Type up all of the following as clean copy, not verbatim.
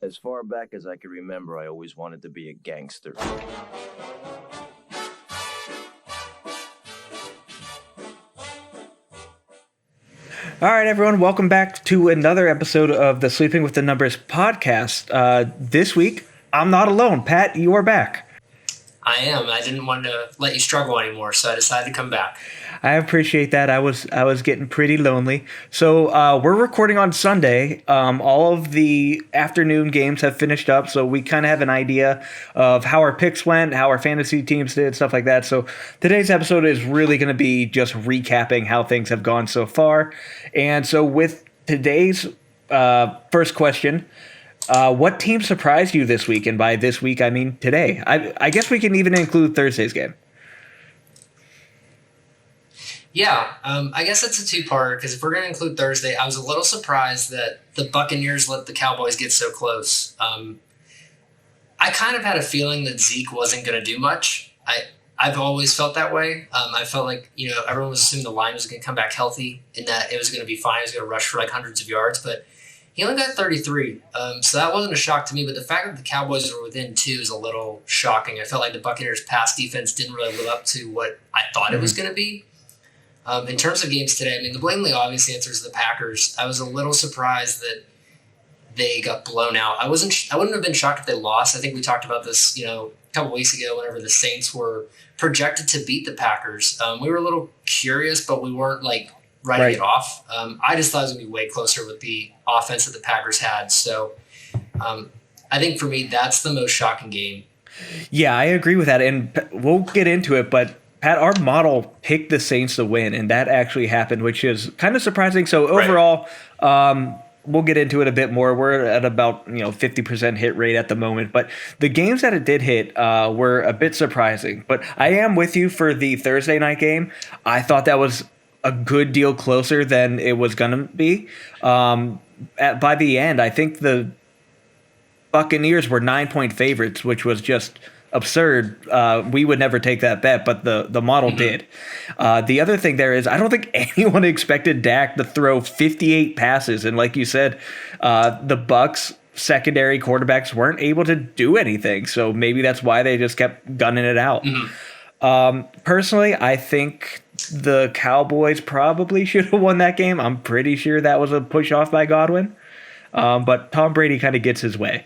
As far back as I can remember, I always wanted to be a gangster. All right, everyone, welcome back to another episode of the Sleeping with the Numbers podcast. This week, I'm not alone. Pat, you are back. I am. I didn't want to let you struggle anymore, so I decided to come back. I appreciate that. I was getting pretty lonely. So we're recording on Sunday. All of the afternoon games have finished up, so we kind of have an idea of how our picks went, how our fantasy teams did, stuff like that. So today's episode is really going to be just recapping how things have gone so far. And so with today's first question, what team surprised you this week? And by this week, I mean today. I guess we can even include Thursday's game. Yeah, I guess it's a two-parter because if we're going to include Thursday, I was a little surprised that the Buccaneers let the Cowboys get so close. I kind of had a feeling that Zeke wasn't going to do much. I've always felt that way. I felt like, everyone was assuming the line was going to come back healthy and that it was going to be fine. He was going to rush for like hundreds of yards, but he only got 33. So that wasn't a shock to me, but the fact that the Cowboys were within 2 is a little shocking. I felt like the Buccaneers' pass defense didn't really live up to what I thought it was going to be. In terms of games today, I mean, the blatantly obvious answer is the Packers. I was a little surprised that they got blown out. I wouldn't have been shocked if they lost. I think we talked about this, a couple weeks ago whenever the Saints were projected to beat the Packers. We were a little curious, but we weren't like writing it off. I just thought it was going to be way closer with the offense that the Packers had. So I think for me, that's the most shocking game. Yeah, I agree with that. And we'll get into it, but Pat, our model picked the Saints to win, and that actually happened, which is kind of surprising. So overall, we'll get into it a bit more. We're at about 50% hit rate at the moment, but the games that it did hit were a bit surprising. But I am with you for the Thursday night game. I thought that was a good deal closer than it was going to be. By the end, I think the Buccaneers were 9-point favorites, which was just absurd. We would never take that bet, but the model did. The other thing there is I don't think anyone expected Dak to throw 58 passes, and like you said, the Bucs secondary quarterbacks weren't able to do anything, so maybe that's why they just kept gunning it out. Personally, I think the Cowboys probably should have won that game. I'm pretty sure that was a push off by Godwin, but Tom Brady kind of gets his way.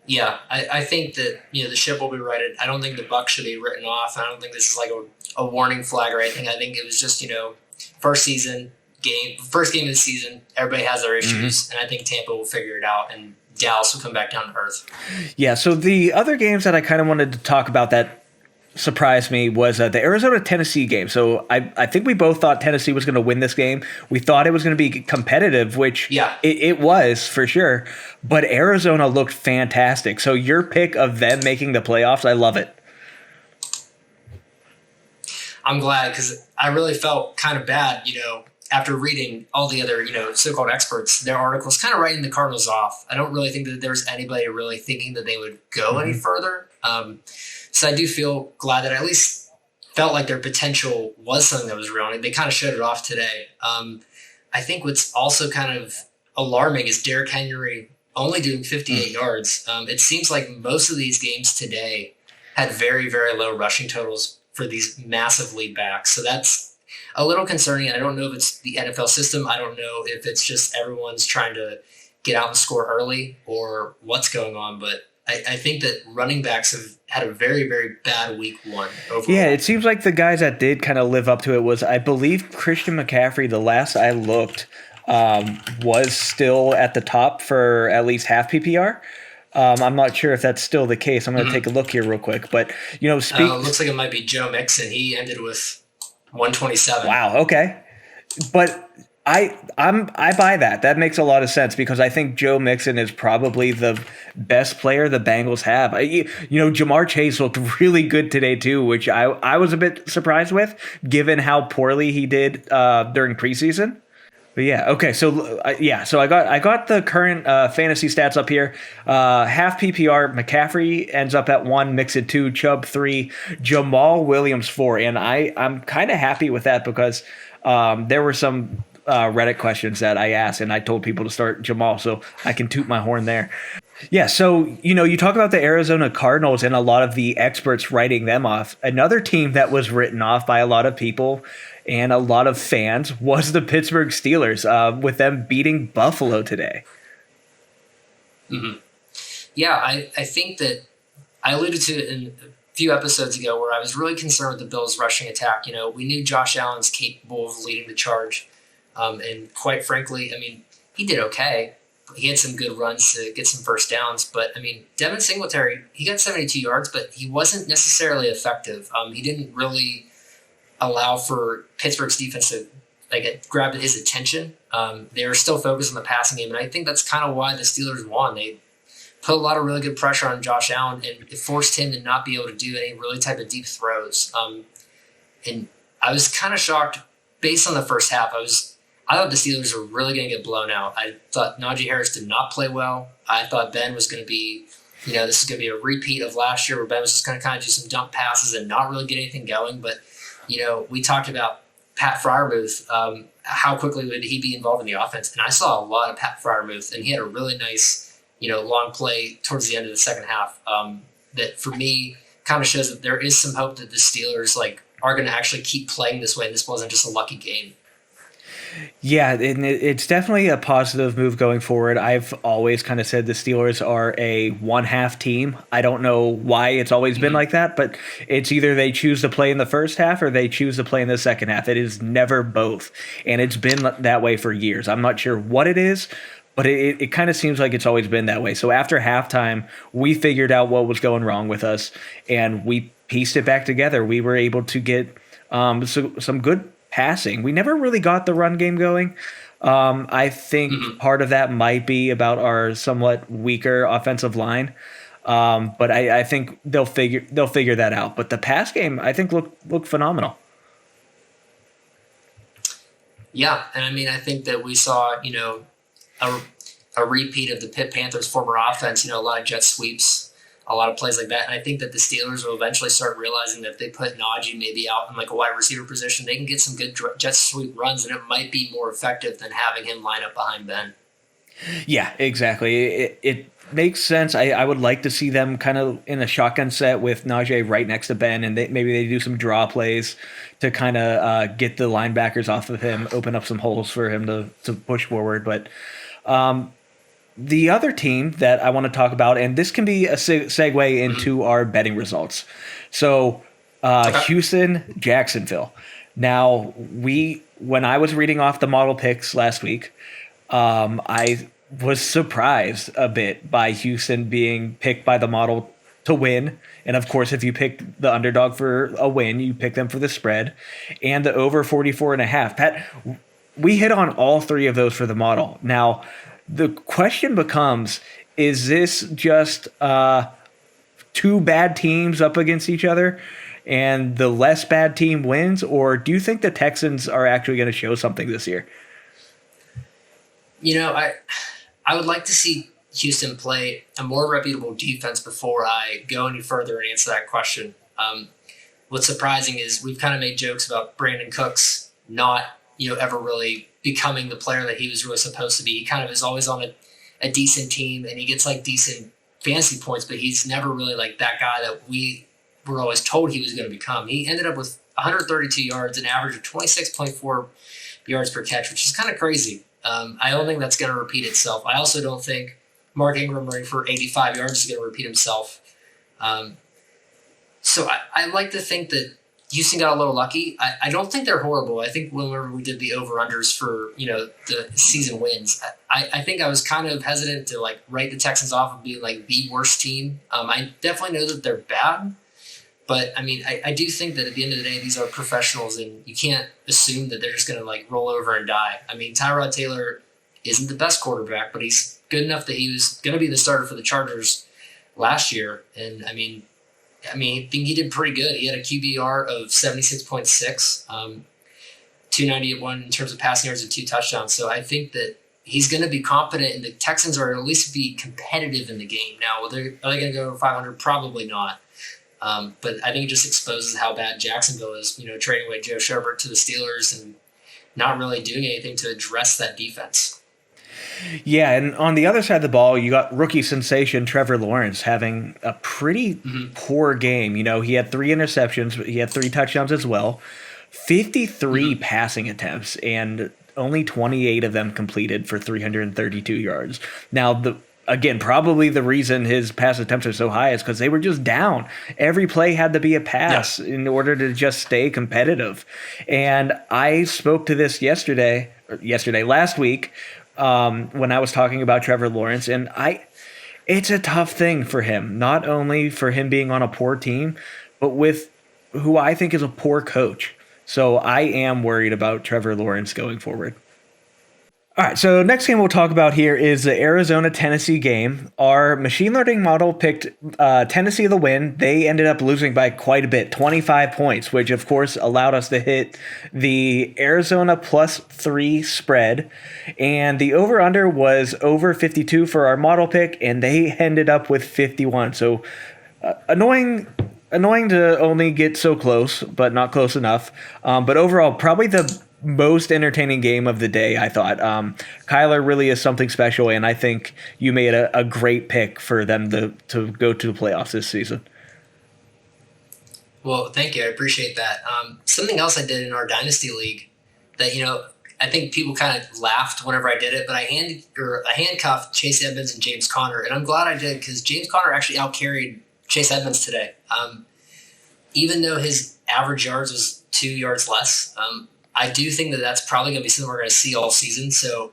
Yeah, I think that the ship will be righted. I don't think the Bucs should be written off. I don't think this is like a warning flag or anything. I think it was just first game of the season. Everybody has their issues, and I think Tampa will figure it out, and Dallas will come back down to earth. Yeah. So the other games that I kind of wanted to talk about that surprised me was the Arizona-Tennessee game. So I think we both thought Tennessee was going to win this game. We thought it was going to be competitive, which it was for sure. But Arizona looked fantastic. So your pick of them making the playoffs, I love it. I'm glad because I really felt kind of bad, after reading all the other, so-called experts, their articles kind of writing the Cardinals off. I don't really think that there was anybody really thinking that they would go any further. So I do feel glad that I at least felt like their potential was something that was real. And they kind of showed it off today. I think what's also kind of alarming is Derrick Henry only doing 58 yards. It seems like most of these games today had very, very low rushing totals for these massive lead backs. So that's a little concerning. I don't know if it's the NFL system. I don't know if it's just everyone's trying to get out and score early or what's going on, but I think that running backs have had a very, very bad week one overall. Yeah, it seems like the guys that did kind of live up to it was, I believe, Christian McCaffrey, the last I looked, was still at the top for at least half PPR. I'm not sure if that's still the case. I'm going to take a look here real quick. But, it looks like it might be Joe Mixon. He ended with 127. Wow, okay. But I buy that. That makes a lot of sense because I think Joe Mixon is probably the best player the Bengals have. Jamar Chase looked really good today too, which I was a bit surprised with, given how poorly he did during preseason. But yeah, okay. So so I got the current fantasy stats up here. Half PPR, McCaffrey ends up at 1, Mixon 2, Chubb 3, Jamal Williams 4, and I'm kind of happy with that because there were some Reddit questions that I asked, and I told people to start Jamal, so I can toot my horn there. Yeah, so you talk about the Arizona Cardinals and a lot of the experts writing them off. Another team that was written off by a lot of people and a lot of fans was the Pittsburgh Steelers, with them beating Buffalo today. Mm-hmm. Yeah, I think that I alluded to it in a few episodes ago where I was really concerned with the Bills' rushing attack. We knew Josh Allen's capable of leading the charge. And quite frankly, he did okay. He had some good runs to get some first downs. But, Devin Singletary, he got 72 yards, but he wasn't necessarily effective. He didn't really allow for Pittsburgh's defense to grab his attention. They were still focused on the passing game, and I think that's kind of why the Steelers won. They put a lot of really good pressure on Josh Allen, and it forced him to not be able to do any really type of deep throws. And I was kind of shocked based on the first half. I thought the Steelers were really going to get blown out. I thought Najee Harris did not play well. I thought Ben was going to be, this is going to be a repeat of last year where Ben was just going to kind of do some dump passes and not really get anything going. But, we talked about Pat Freiermuth, how quickly would he be involved in the offense? And I saw a lot of Pat Freiermuth, and he had a really nice, long play towards the end of the second half that for me kind of shows that there is some hope that the Steelers are going to actually keep playing this way. And this wasn't just a lucky game. Yeah, and it's definitely a positive move going forward. I've always kind of said the Steelers are a one-half team. I don't know why it's always been like that, but it's either they choose to play in the first half or they choose to play in the second half. It is never both, and it's been that way for years. I'm not sure what it is, but it kind of seems like it's always been that way. So after halftime, we figured out what was going wrong with us, and we pieced it back together. We were able to get some good passing. We never really got the run game going. I think part of that might be about our somewhat weaker offensive line. But I think they'll figure that out. But the pass game, I think, looked phenomenal. Yeah, and I think that we saw, a repeat of the Pitt Panthers' former offense, a lot of jet sweeps, a lot of plays like that. And I think that the Steelers will eventually start realizing that if they put Najee maybe out in a wide receiver position, they can get some good jet sweep runs, and it might be more effective than having him line up behind Ben. Yeah, exactly. It makes sense. I would like to see them kind of in a shotgun set with Najee right next to Ben, and maybe they do some draw plays to kind of get the linebackers off of him, open up some holes for him to push forward. But the other team that I want to talk about, and this can be a segue into our betting results. So Houston, Jacksonville. Now, when I was reading off the model picks last week, I was surprised a bit by Houston being picked by the model to win. And of course, if you pick the underdog for a win, you pick them for the spread and the over 44.5. Pat, we hit on all three of those for the model. Now, the question becomes, is this just two bad teams up against each other and the less bad team wins? Or do you think the Texans are actually going to show something this year? I would like to see Houston play a more reputable defense before I go any further and answer that question. What's surprising is we've kind of made jokes about Brandon Cooks not, ever really becoming the player that he was really supposed to be. He kind of is always on a decent team, and he gets decent fantasy points, but he's never really that guy that we were always told he was going to become. He ended up with 132 yards, an average of 26.4 yards per catch, which is kind of crazy. I don't think that's going to repeat itself. I also don't think Mark Ingram running for 85 yards is going to repeat himself. So I like to think that Houston got a little lucky. I don't think they're horrible. I think whenever we did the over-unders for, the season wins, I think I was kind of hesitant to write the Texans off of being the worst team. I definitely know that they're bad, but I do think that at the end of the day, these are professionals, and you can't assume that they're just going to roll over and die. Tyrod Taylor isn't the best quarterback, but he's good enough that he was going to be the starter for the Chargers last year. And I think he did pretty good. He had a QBR of 76.6, 291 in terms of passing yards and 2 touchdowns. So I think that he's going to be competent, and the Texans are at least be competitive in the game. Now, are they going to go over 500? Probably not. But I think it just exposes how bad Jacksonville is, trading away Joe Sherbert to the Steelers and not really doing anything to address that defense. Yeah, and on the other side of the ball, you got rookie sensation Trevor Lawrence having a pretty poor game. You know, he had 3 interceptions, but he had 3 touchdowns as well, 53 passing attempts, and only 28 of them completed for 332 yards. Now, again, probably the reason his pass attempts are so high is because they were just down. Every play had to be a pass in order to just stay competitive. And I spoke to this last week, when I was talking about Trevor Lawrence, and it's a tough thing for him, not only for him being on a poor team, but with who I think is a poor coach. So I am worried about Trevor Lawrence going forward. All right, so next game we'll talk about here is the Arizona-Tennessee game. Our machine learning model picked Tennessee to win. They ended up losing by quite a bit, 25 points, which of course allowed us to hit the Arizona +3 spread. And the over-under was over 52 for our model pick, and they ended up with 51. So annoying to only get so close, but not close enough. But overall, probably the most entertaining game of the day, I thought. Kyler really is something special, and I think you made a great pick for them to go to the playoffs this season. Well, thank you. I appreciate that. Something else I did in our Dynasty League that, I think people kind of laughed whenever I did it, but I handcuffed Chase Edmonds and James Conner, and I'm glad I did because James Conner actually outcarried Chase Edmonds today. Even though his average yards was 2 yards less, I do think that that's probably going to be something we're going to see all season. So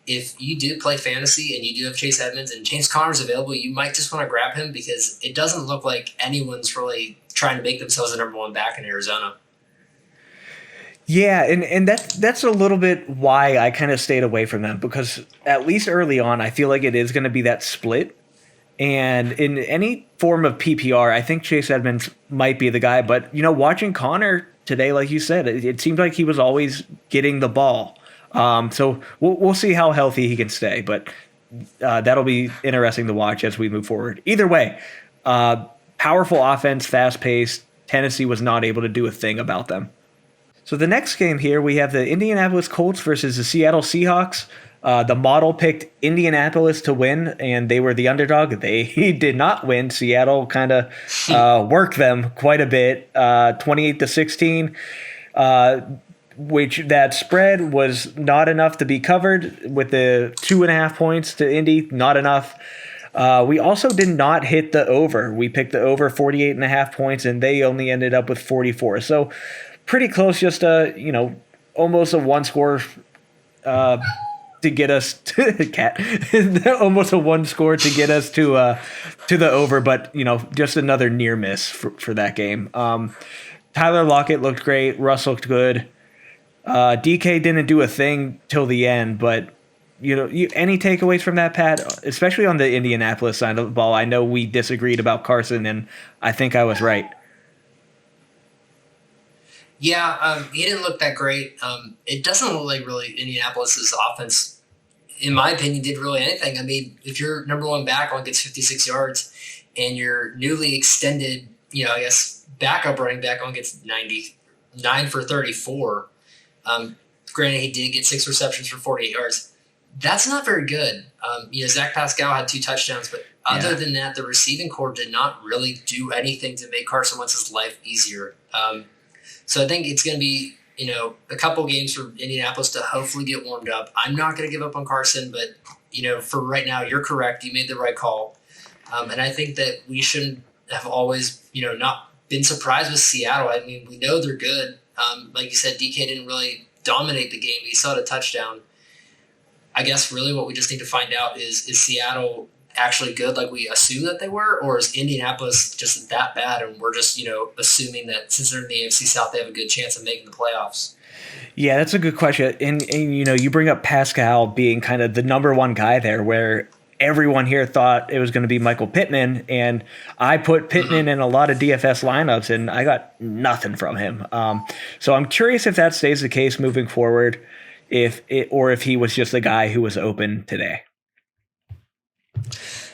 if you do play fantasy and you do have Chase Edmonds and James Conner's available, you might just want to grab him because it doesn't look like anyone's really trying to make themselves the number 1 back in Arizona. Yeah, and that's a little bit why I kind of stayed away from them, because at least early on, I feel like it is going to be that split. And in any form of PPR, I think Chase Edmonds might be the guy. But, watching Connor today, like you said, it seemed like he was always getting the ball. So we'll see how healthy he can stay. But that'll be interesting to watch as we move forward. Either way, powerful offense, fast-paced. Tennessee was not able to do a thing about them. So the next game here, we have the Indianapolis Colts versus the Seattle Seahawks. The model picked Indianapolis to win, and they were the underdog. They did not win. Seattle kind of worked them quite a bit, 28-16, which that spread was not enough to be covered with the 2.5 points to Indy, not enough. We also did not hit the over. We picked the over 48.5 points, and they only ended up with 44. So pretty close, just almost a one-score to get us to almost a 1 score to get us to the over, but just another near miss for that game. Tyler Lockett looked great. Russ looked good. DK didn't do a thing till the end, but any takeaways from that, Pat? Especially on the Indianapolis side of the ball. I know we disagreed about Carson, and I think I was right. Yeah, he didn't look that great. It doesn't look like really Indianapolis's offense, in my opinion, did really anything. I mean, if your number 1 back only gets 56 yards and your newly extended, backup running back only gets 99 for 34, granted he did get 6 receptions for 48 yards. That's not very good. Zach Pascal had 2 touchdowns, but other than that, the receiving corps did not really do anything to make Carson Wentz's life easier. So I think it's going to be, a couple games for Indianapolis to hopefully get warmed up. I'm not going to give up on Carson, but, for right now, you're correct. You made the right call. And I think that we shouldn't have always, not been surprised with Seattle. I mean, we know they're good. Like you said, DK didn't really dominate the game. He saw a touchdown. I guess really what we just need to find out is Seattle actually good like we assume that they were, or is Indianapolis just that bad and we're just assuming that since they're in the AFC South they have a good chance of making the playoffs? Yeah, that's a good question. And you bring up Pascal being kind of the number 1 guy there, where everyone here thought it was going to be Michael Pittman, and I put Pittman in a lot of DFS lineups and I got nothing from him. So I'm curious if that stays the case moving forward, or if he was just the guy who was open today.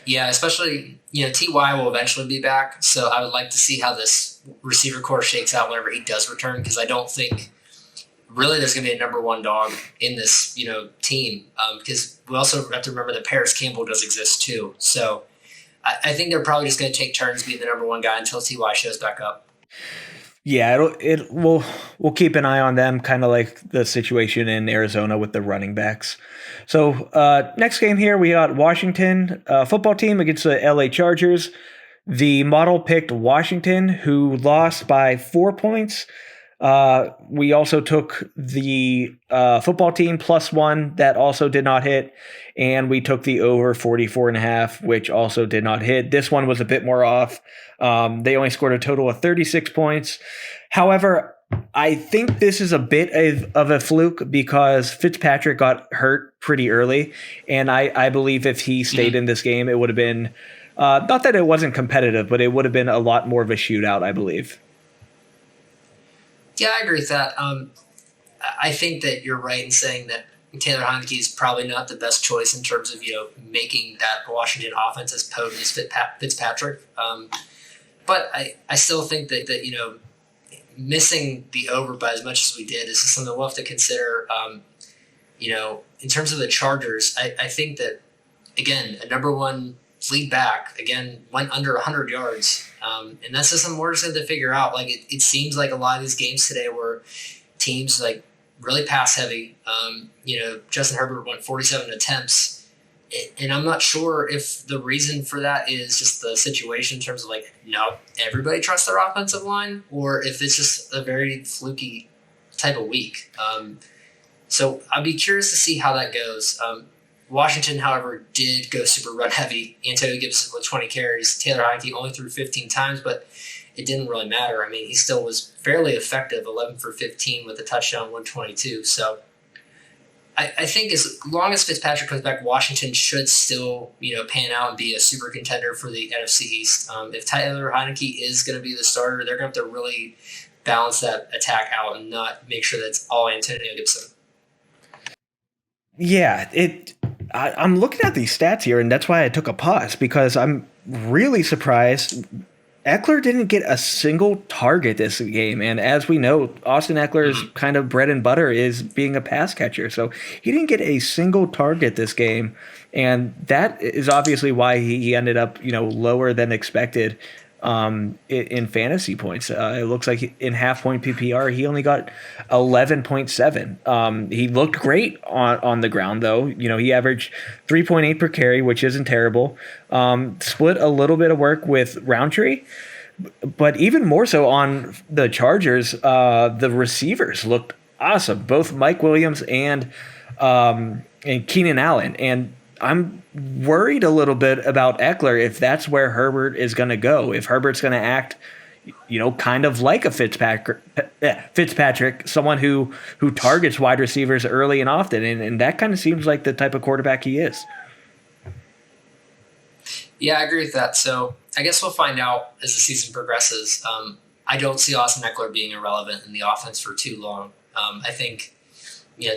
Yeah, especially, T.Y. will eventually be back, so I would like to see how this receiver core shakes out whenever he does return, because I don't think really there's going to be a number one dog in this, team. Because we also have to remember that Paris Campbell does exist too. So I think they're probably just going to take turns being the number one guy until Ty shows back up. Yeah, we'll keep an eye on them, kind of like the situation in Arizona with the running backs. So next game here, we got Washington football team against the LA Chargers. The model picked Washington, who lost by 4 points. We also took the football team +1, that also did not hit. And we took the over 44.5, which also did not hit. This one was a bit more off. They only scored a total of 36 points. However, I think this is a bit of a fluke because Fitzpatrick got hurt pretty early. And I believe if he stayed in this game, it would have been, not that it wasn't competitive, but it would have been a lot more of a shootout, I believe. Yeah, I agree with that. I think that you're right in saying that Taylor Heineke is probably not the best choice in terms of, making that Washington offense as potent as Fitzpatrick. But I still think that missing the over by as much as we did is something we'll have to consider. In terms of the Chargers, I think that, again, a number one lead back, again, went under 100 yards. And that's just something we're just going to figure out. Like, it seems like a lot of these games today were teams, like, really pass heavy. Justin Herbert went 47 attempts. And I'm not sure if the reason for that is just the situation in terms of, like, everybody trusts their offensive line, or if it's just a very fluky type of week. So I'd be curious to see how that goes. Washington, however, did go super run heavy. Antonio Gibson with 20 carries. Taylor Heineke only threw 15 times, but it didn't really matter. I mean, he still was fairly effective, 11 for 15 with a touchdown, 122. So I think as long as Fitzpatrick comes back, Washington should still, pan out and be a super contender for the NFC East. If Taylor Heineke is going to be the starter, they're going to have to really balance that attack out and not make sure that's all Antonio Gibson. Yeah, I'm looking at these stats here, and that's why I took a pause, because I'm really surprised Eckler didn't get a single target this game. And as we know, Austin Eckler's kind of bread and butter is being a pass catcher. So he didn't get a single target this game. And that is obviously why he ended up, lower than expected in fantasy points. It looks like in half-point PPR, he only got 11.7. He looked great on the ground, though. He averaged 3.8 per carry, which isn't terrible. Split a little bit of work with Roundtree, but even more so on the Chargers, the receivers looked awesome. Both Mike Williams and Keenan Allen. And I'm worried a little bit about Eckler if that's where Herbert is going to go. If Herbert's going to act, kind of like a Fitzpatrick, someone who targets wide receivers early and often, and that kind of seems like the type of quarterback he is. Yeah, I agree with that. So I guess we'll find out as the season progresses. I don't see Austin Eckler being irrelevant in the offense for too long. I think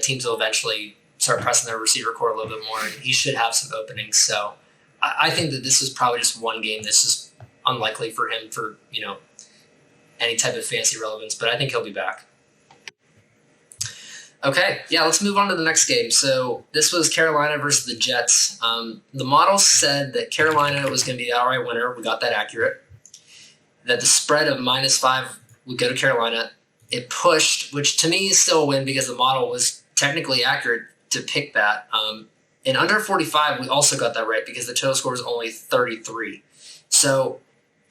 teams will eventually start pressing their receiver core a little bit more, and he should have some openings. So I think that this is probably just one game that's just unlikely for him for, any type of fantasy relevance, but I think he'll be back. Okay, yeah, let's move on to the next game. So this was Carolina versus the Jets. The model said that Carolina was going to be the outright winner. We got that accurate. That the spread of -5 would go to Carolina. It pushed, which to me is still a win because the model was technically accurate to pick that. And under 45, we also got that right because the total score was only 33. So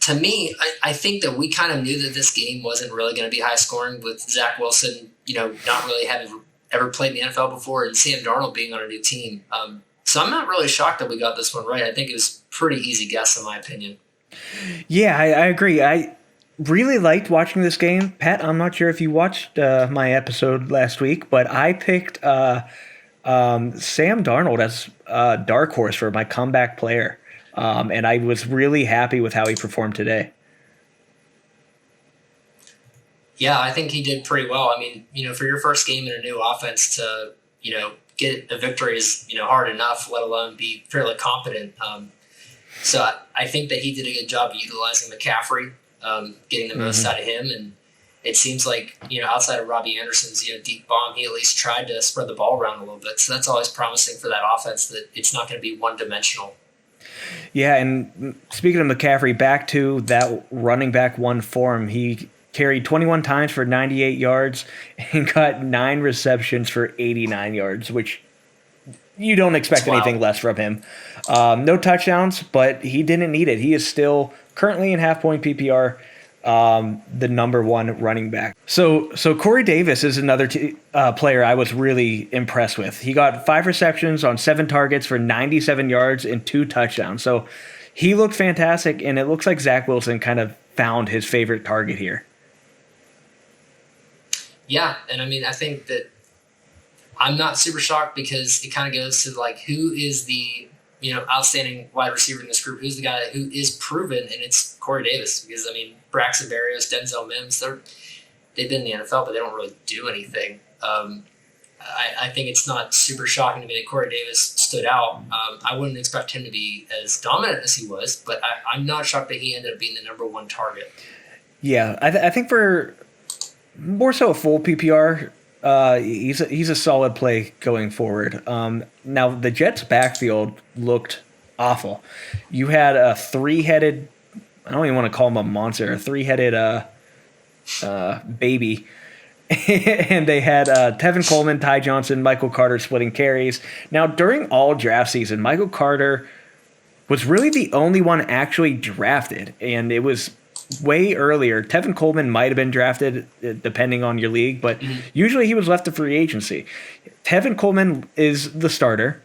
to me, I think that we kind of knew that this game wasn't really going to be high scoring with Zach Wilson, not really having ever played in the NFL before, and Sam Darnold being on a new team. So I'm not really shocked that we got this one right. I think it was a pretty easy guess in my opinion. Yeah, I agree. I really liked watching this game. Pat, I'm not sure if you watched my episode last week, but I picked Sam Darnold as a dark horse for my comeback player. And I was really happy with how he performed today. Yeah, I think he did pretty well. I mean, for your first game in a new offense to, get a victory is, hard enough, let alone be fairly competent. So I think that he did a good job of utilizing McCaffrey, getting the most out of him. it seems like, outside of Robbie Anderson's, deep bomb, he at least tried to spread the ball around a little bit. So that's always promising for that offense, that it's not going to be one-dimensional. Yeah, and speaking of McCaffrey, back to that running back one form, he carried 21 times for 98 yards and got 9 receptions for 89 yards, which you don't expect anything less from him. No touchdowns, but he didn't need it. He is still currently in half-point PPR, the number one running back. So Corey Davis is another player I was really impressed with. He got 5 receptions on 7 targets for 97 yards and 2 touchdowns. So he looked fantastic, and it looks like Zach Wilson kind of found his favorite target here. Yeah, and I mean, I think that I'm not super shocked, because it kind of goes to like, who is the outstanding wide receiver in this group? Who's the guy who is proven? And it's Corey Davis, because I mean, Braxton Berrios, Denzel Mims, they've been in the NFL, but they don't really do anything. I think it's not super shocking to me that Corey Davis stood out. I wouldn't expect him to be as dominant as he was, but I'm not shocked that he ended up being the number one target. Yeah, I think for more so a full PPR, he's a solid play going forward. Now the Jets' backfield looked awful. You had a 3-headed, I don't even want to call him a monster, a 3-headed baby. And they had Tevin Coleman, Ty Johnson, Michael Carter splitting carries. Now, during all draft season, Michael Carter was really the only one actually drafted, and it was way earlier. Tevin Coleman might have been drafted depending on your league, but usually he was left to free agency. Tevin Coleman is the starter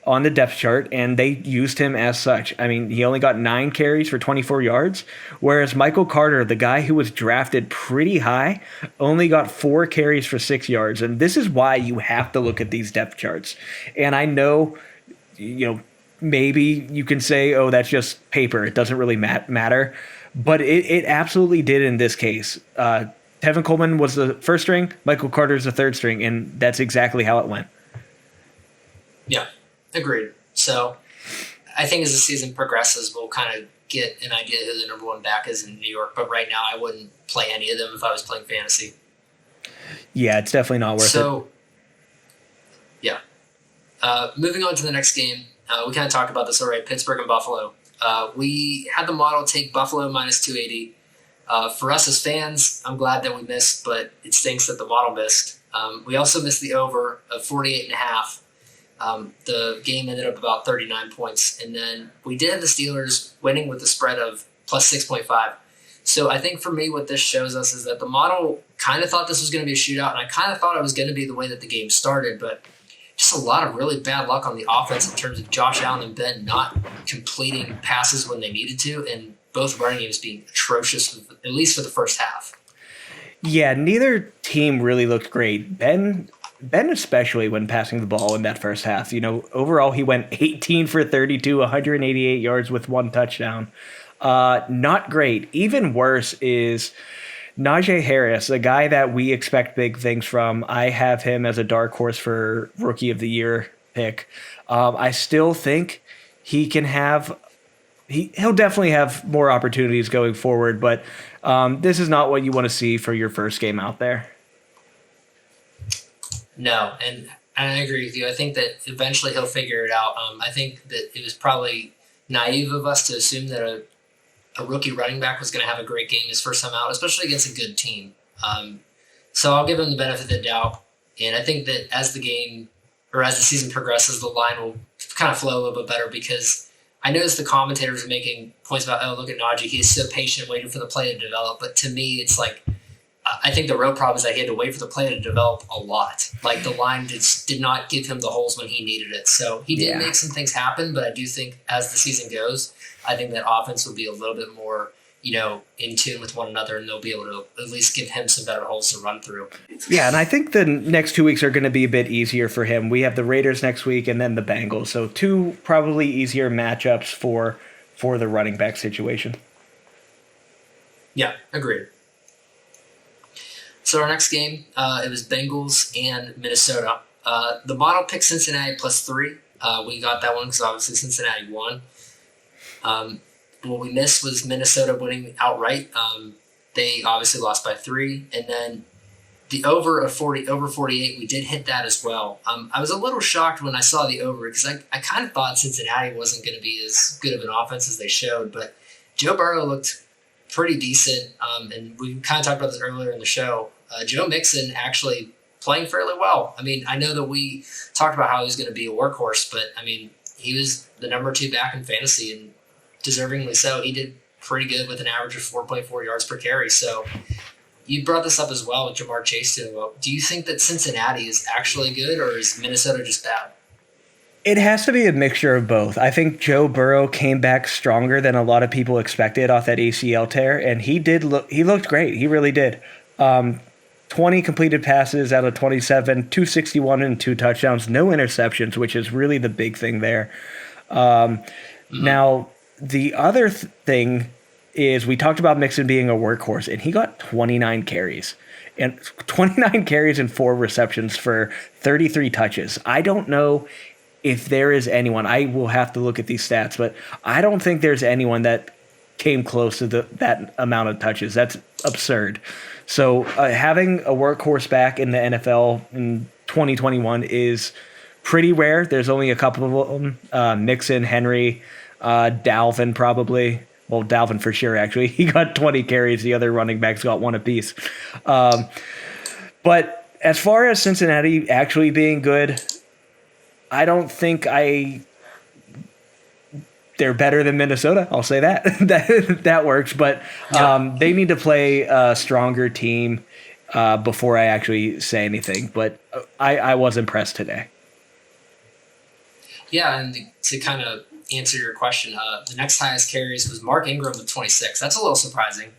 on the depth chart, and they used him as such. I mean, he only got 9 carries for 24 yards, whereas Michael Carter, the guy who was drafted pretty high, only got 4 carries for 6 yards. And this is why you have to look at these depth charts. And I know, maybe you can say, oh, that's just paper. It doesn't really matter. But it absolutely did in this case. Tevin Coleman was the first string, Michael Carter's the third string, and that's exactly how it went. Yeah, agreed. So I think as the season progresses, we'll kind of get an idea who the number one back is in New York. But right now, I wouldn't play any of them if I was playing fantasy. Yeah, it's definitely not worth it. So, yeah. Moving on to the next game, we kind of talked about this already, Pittsburgh and Buffalo. We had the model take Buffalo minus 280. For us as fans, I'm glad that we missed, but it stinks that the model missed. We also missed the over of 48.5. The game ended up about 39 points. And then we did have the Steelers winning with the spread of plus 6.5. So I think for me, what this shows us is that the model kind of thought this was going to be a shootout, and I kind of thought it was going to be the way that the game started, but just a lot of really bad luck on the offense in terms of Josh Allen and Ben not completing passes when they needed to, and both running games being atrocious, at least for the first half. Yeah, neither team really looked great. Ben especially when passing the ball in that first half. Overall he went 18 for 32, 188 yards with 1 touchdown. Not great. Even worse is Najee Harris, a guy that we expect big things from. I have him as a dark horse for Rookie of the Year pick. I still think he can have he'll definitely have more opportunities going forward, but this is not what you want to see for your first game out there. No, and I agree with you. I think that eventually he'll figure it out. I think that it was probably naive of us to assume that a rookie running back was going to have a great game his first time out, especially against a good team. So I'll give him the benefit of the doubt. And I think that as the season progresses, the line will kind of flow a little bit better, because I noticed the commentators are making points about, oh, look at Najee. He's so patient waiting for the play to develop. But to me, it's like, I think the real problem is that he had to wait for the play to develop a lot. Like, the line did not give him the holes when he needed it. So he did make some things happen, but I do think as the season goes, I think that offense will be a little bit more, in tune with one another, and they'll be able to at least give him some better holes to run through. Yeah, and I think the next 2 weeks are going to be a bit easier for him. We have the Raiders next week and then the Bengals. So 2 probably easier matchups for the running back situation. Yeah, agreed. So our next game, it was Bengals and Minnesota. The model picked Cincinnati plus 3. We got that one because obviously Cincinnati won. What we missed was Minnesota winning outright. They obviously lost by 3. And then the over 48, we did hit that as well. I was a little shocked when I saw the over because I kind of thought Cincinnati wasn't going to be as good of an offense as they showed. But Joe Burrow looked pretty decent. And we kind of talked about this earlier in the show. Joe Mixon actually playing fairly well. I mean, I know that we talked about how he was going to be a workhorse, but I mean, he was the number 2 back in fantasy, and deservingly so. He did pretty good with an average of 4.4 yards per carry. So you brought this up as well with Jamar Chase too. Do you think that Cincinnati is actually good, or is Minnesota just bad? It has to be a mixture of both. I think Joe Burrow came back stronger than a lot of people expected off that ACL tear, and he looked great. He really did. 20 completed passes out of 27, 261 and 2 touchdowns, no interceptions, which is really the big thing there. Now, the other thing is we talked about Mixon being a workhorse, and he got 29 carries. And 29 carries and 4 receptions for 33 touches. I don't know if there is anyone. I will have to look at these stats, but I don't think there's anyone that came close to that amount of touches. That's absurd. So having a workhorse back in the NFL in 2021 is pretty rare. There's only a couple of them. Mixon, Henry, Dalvin probably. Well, Dalvin for sure, actually. He got 20 carries. The other running backs got 1 apiece. But as far as Cincinnati actually being good, I don't think they're better than Minnesota. I'll say that. that works. But they need to play a stronger team before I actually say anything. But I was impressed today. Yeah, and to kind of answer your question, the next highest carries was Mark Ingram with 26. That's a little surprising.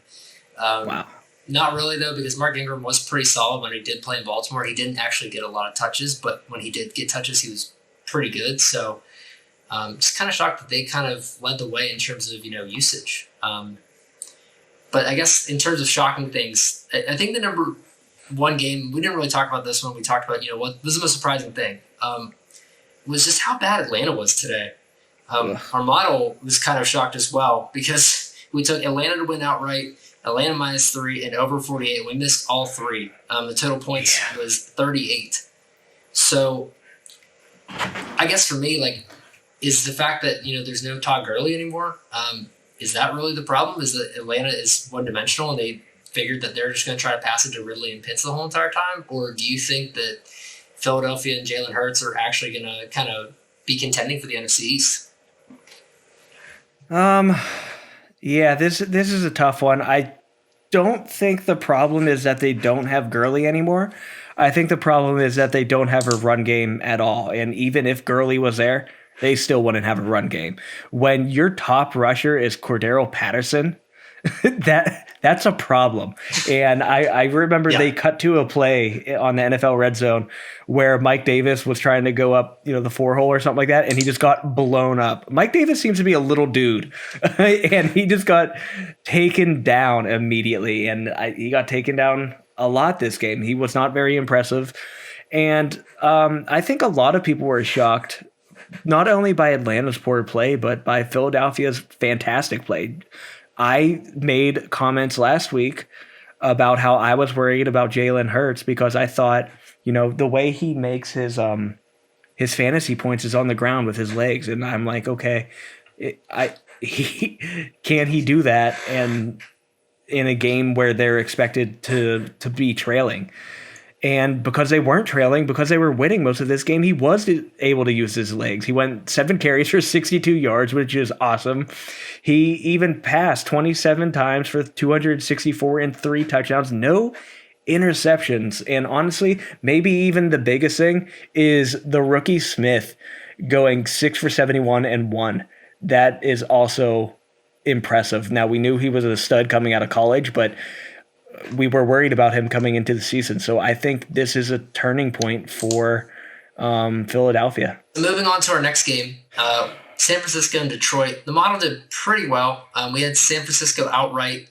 Wow. Not really, though, because Mark Ingram was pretty solid when he did play in Baltimore. He didn't actually get a lot of touches, but when he did get touches, he was pretty good. So just kind of shocked that they kind of led the way in terms of, usage. But I guess in terms of shocking things, I think the number one game, we didn't really talk about this when we talked about, what was the most surprising thing, was just how bad Atlanta was today. Our model was kind of shocked as well because we took Atlanta to win outright, Atlanta -3, and over 48. We missed all 3. The total points was 38. So I guess for me, is the fact that, there's no Todd Gurley anymore, is that really the problem? Is that Atlanta is one-dimensional and they figured that they're just going to try to pass it to Ridley and Pitts the whole entire time? Or do you think that Philadelphia and Jalen Hurts are actually going to kind of be contending for the NFC East? Yeah, this is a tough one. I don't think the problem is that they don't have Gurley anymore. I think the problem is that they don't have a run game at all. And even if Gurley was there, they still wouldn't have a run game. When your top rusher is Cordero Patterson, that's a problem. And I remember they cut to a play on the NFL Red Zone where Mike Davis was trying to go up, the 4-hole or something like that, and he just got blown up. Mike Davis seems to be a little dude, and he just got taken down immediately. And he got taken down a lot this game. He was not very impressive. And I think a lot of people were shocked, not only by Atlanta's poor play, but by Philadelphia's fantastic play. I made comments last week about how I was worried about Jalen Hurts because I thought, the way he makes his fantasy points is on the ground with his legs. And I'm like, okay, can he do that? And in a game where they're expected to be trailing. And because they weren't trailing, because they were winning most of this game, he was able to use his legs. He went 7 carries for 62 yards, which is awesome. He even passed 27 times for 264 and 3 touchdowns. No interceptions. And honestly, maybe even the biggest thing is the rookie Smith going 6 for 71 and 1. That is also impressive. Now, we knew he was a stud coming out of college, but we were worried about him coming into the season. So I think this is a turning point for Philadelphia. Moving on to our next game, San Francisco and Detroit. The model did pretty well. We had San Francisco outright.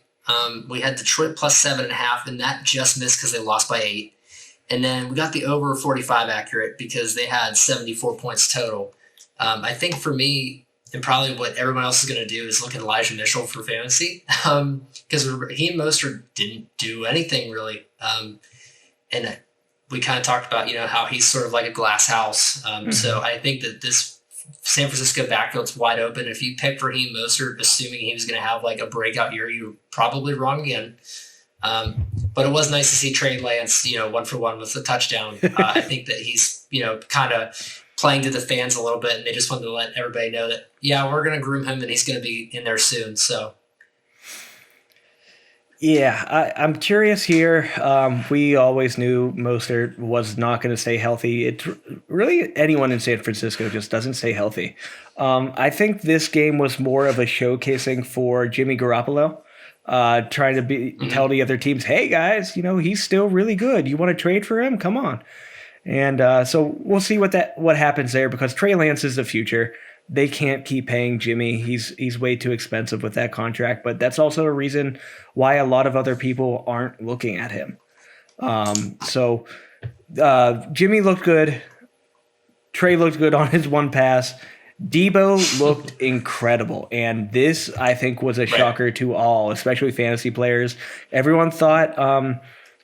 We had Detroit plus 7.5, and that just missed because they lost by 8. And then we got the over 45 accurate because they had 74 points total. I think for me, and probably what everyone else is going to do is look at Elijah Mitchell for fantasy, because he and Mostert didn't do anything really. And we kind of talked about, how he's sort of like a glass house. So I think that this San Francisco backfield's wide open. If you pick Raheem Mostert, assuming he was going to have like a breakout year, you're probably wrong again. But it was nice to see Trey Lance, 1-for-1 with a touchdown. I think that he's, kind of playing to the fans a little bit, and they just wanted to let everybody know that, we're going to groom him and he's going to be in there soon. So. Yeah, I'm curious here. We always knew Mostert was not going to stay healthy. It really, anyone in San Francisco just doesn't stay healthy. I think this game was more of a showcasing for Jimmy Garoppolo, trying to tell the other teams, hey guys, he's still really good. You want to trade for him? Come on. And so we'll see what happens there, because Trey Lance is the future. They can't keep paying Jimmy. He's way too expensive with that contract, but that's also a reason why a lot of other people aren't looking at him. So Jimmy looked good. Trey looked good on his one pass. Debo looked incredible, and this, I think, was a shocker to all, especially fantasy players. Everyone thought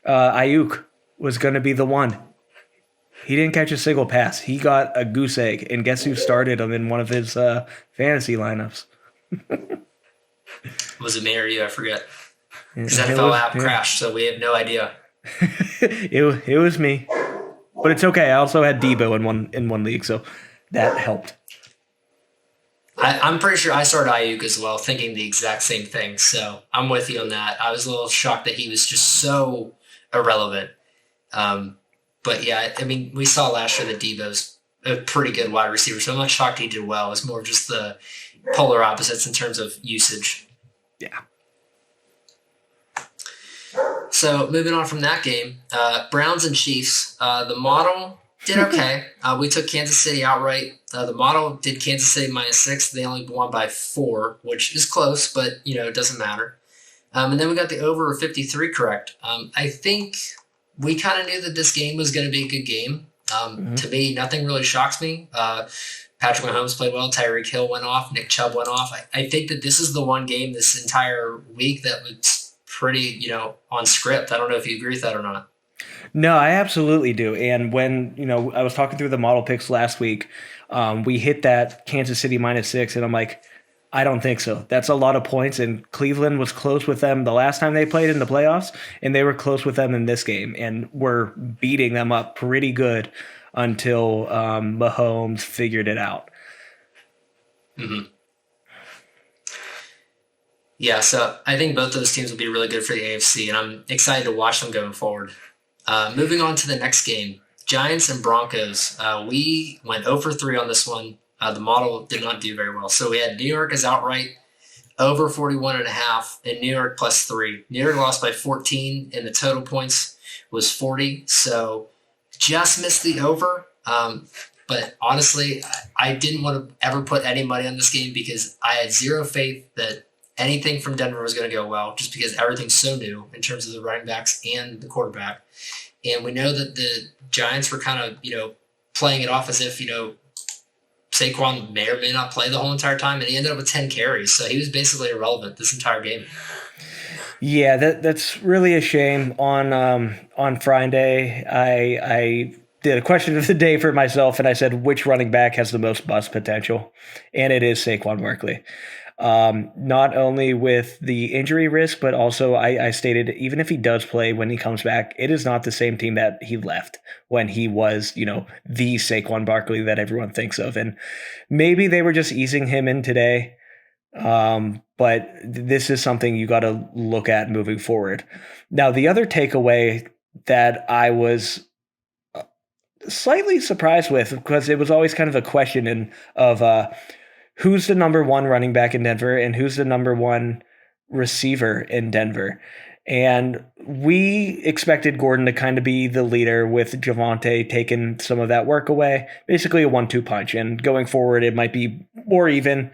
Ayuk was going to be the one. He didn't catch a single pass. He got a goose egg, and guess who started him in one of his fantasy lineups? Was it me or you? I forget. His NFL app crashed, so we have no idea. It was me, but it's okay. I also had Debo in one league, so that helped. I'm pretty sure I started Ayuk as well, thinking the exact same thing. So I'm with you on that. I was a little shocked that he was just so irrelevant. But yeah, I mean, we saw last year that Debo's a pretty good wide receiver, so I'm not shocked he did well. It's more just the polar opposites in terms of usage. Yeah. So moving on from that game, Browns and Chiefs. The model did okay. We took Kansas City outright. The model did Kansas City -6. They only won by 4, which is close, but it doesn't matter. And then we got the over 53 correct. I think we kind of knew that this game was going to be a good game. To me, nothing really shocks me. Patrick Mahomes played well. Tyreek Hill went off. Nick Chubb went off. I think that this is the one game this entire week that was pretty, on script. I don't know if you agree with that or not. No, I absolutely do. And when, I was talking through the model picks last week, we hit that Kansas City -6, and I'm like, I don't think so. That's a lot of points, and Cleveland was close with them the last time they played in the playoffs, and they were close with them in this game, and we're beating them up pretty good until Mahomes figured it out. Mm-hmm. Yeah, so I think both those teams will be really good for the AFC, and I'm excited to watch them going forward. Moving on to the next game, Giants and Broncos. We went 0-for-3 on this one. The model did not do very well. So we had New York as outright, over 41.5, and New York +3. New York lost by 14, and the total points was 40. So just missed the over. But honestly, I didn't want to ever put any money on this game because I had zero faith that anything from Denver was going to go well, just because everything's so new in terms of the running backs and the quarterback. And we know that the Giants were kind of, playing it off as if, Saquon may or may not play the whole entire time, and he ended up with 10 carries. So he was basically irrelevant this entire game. Yeah, that's really a shame. On Friday, I did a question of the day for myself, and I said, which running back has the most bust potential? And it is Saquon Barkley. Not only with the injury risk, but also I stated, even if he does play when he comes back, it is not the same team that he left when he was, the Saquon Barkley that everyone thinks of. And maybe they were just easing him in today. But this is something you got to look at moving forward. Now, the other takeaway that I was slightly surprised with, because it was always kind of a question of who's the number one running back in Denver and who's the number one receiver in Denver. And we expected Gordon to kind of be the leader, with Javonte taking some of that work away, basically a 1-2 punch. And going forward, it might be more even.